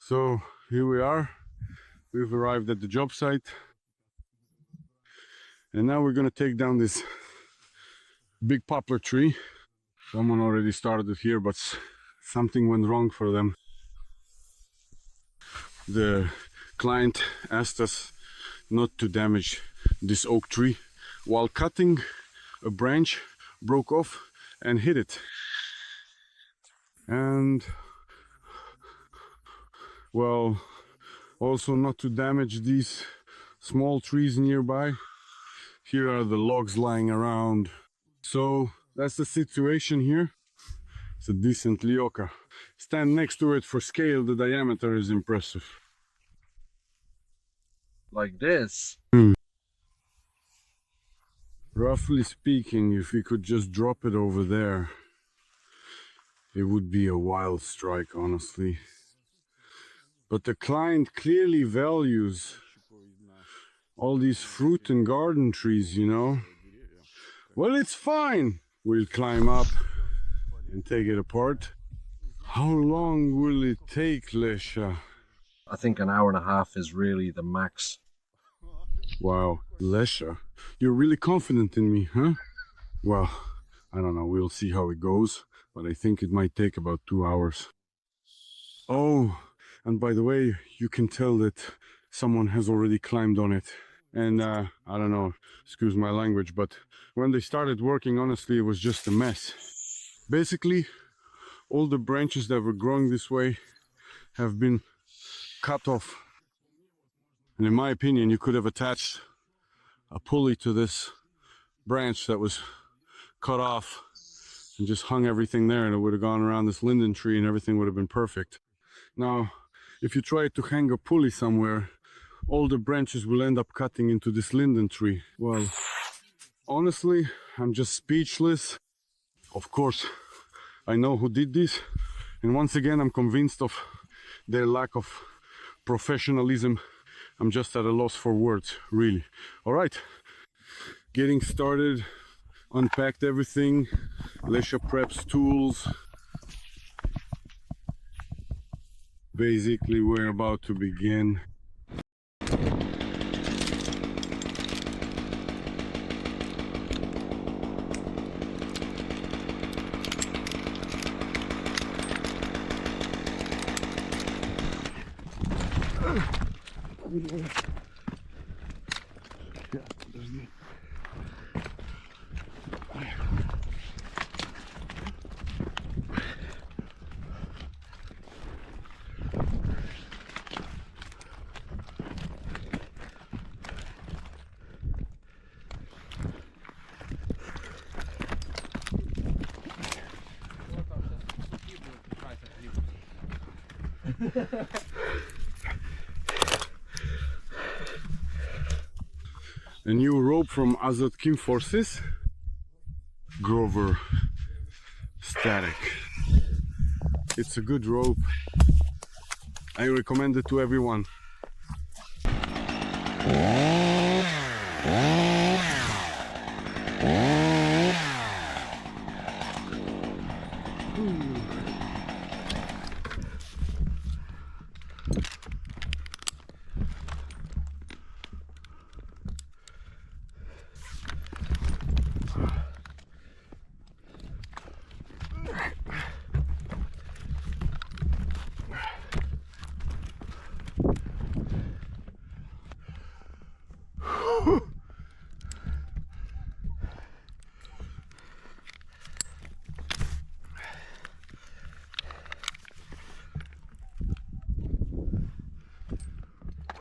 So here we are. We've arrived at the job site. And now we're gonna take down this big poplar tree. Someone already started it here, but something went wrong for them. The client asked us not to damage this oak tree. While cutting, a branch broke off and hit it. And well, also not to damage these small trees nearby. Here are the logs lying around. So that's the situation here. It's a decent lioka. Stand next to it for scale, the diameter is impressive. Like this? Roughly speaking, if we could just drop it over there, it would be a wild strike, honestly. But the client clearly values all these fruit and garden trees, you know. Well, it's fine. We'll climb up and take it apart. How long will it take, Lesha? I think an hour and a half is really the max. Wow, Lesha, you're really confident in me, huh? Well, I don't know, we'll see how it goes, but I think it might take about 2 hours. Oh, and by the way, you can tell that someone has already climbed on it. And I don't know, excuse my language, but when they started working, honestly, it was just a mess. Basically, all the branches that were growing this way have been cut off. And in my opinion, you could have attached a pulley to this branch that was cut off and just hung everything there, and it would have gone around this linden tree and everything would have been perfect. Now, if you try to hang a pulley somewhere, all the branches will end up cutting into this linden tree. Well, honestly, I'm just speechless. Of course, I know who did this, and once again, I'm convinced of their lack of professionalism. I'm just at a loss for words, really. All right, getting started, unpacked everything, Lesha preps tools. Basically, we're about to begin. A new rope from Azot Kim Forces, Grover Static. It's a good rope. I recommend it to everyone.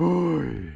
Oy.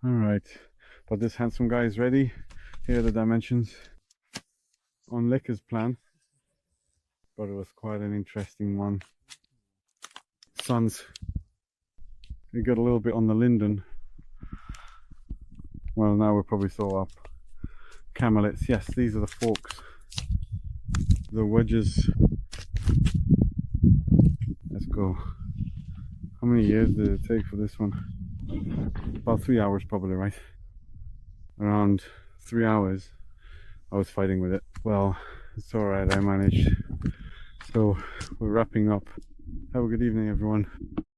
All right, but this handsome guy is ready. Here are the dimensions on Lecker's plan, but it was quite an interesting one. Sons, we got a little bit on the linden. Well, now we're probably still up. Camelets, yes, these are the forks. The wedges. Let's go. How many years did it take for this one? About 3 hours probably, right? Around 3 hours I was fighting with it. Well, it's alright, I managed. So we're wrapping up. Have a good evening, everyone.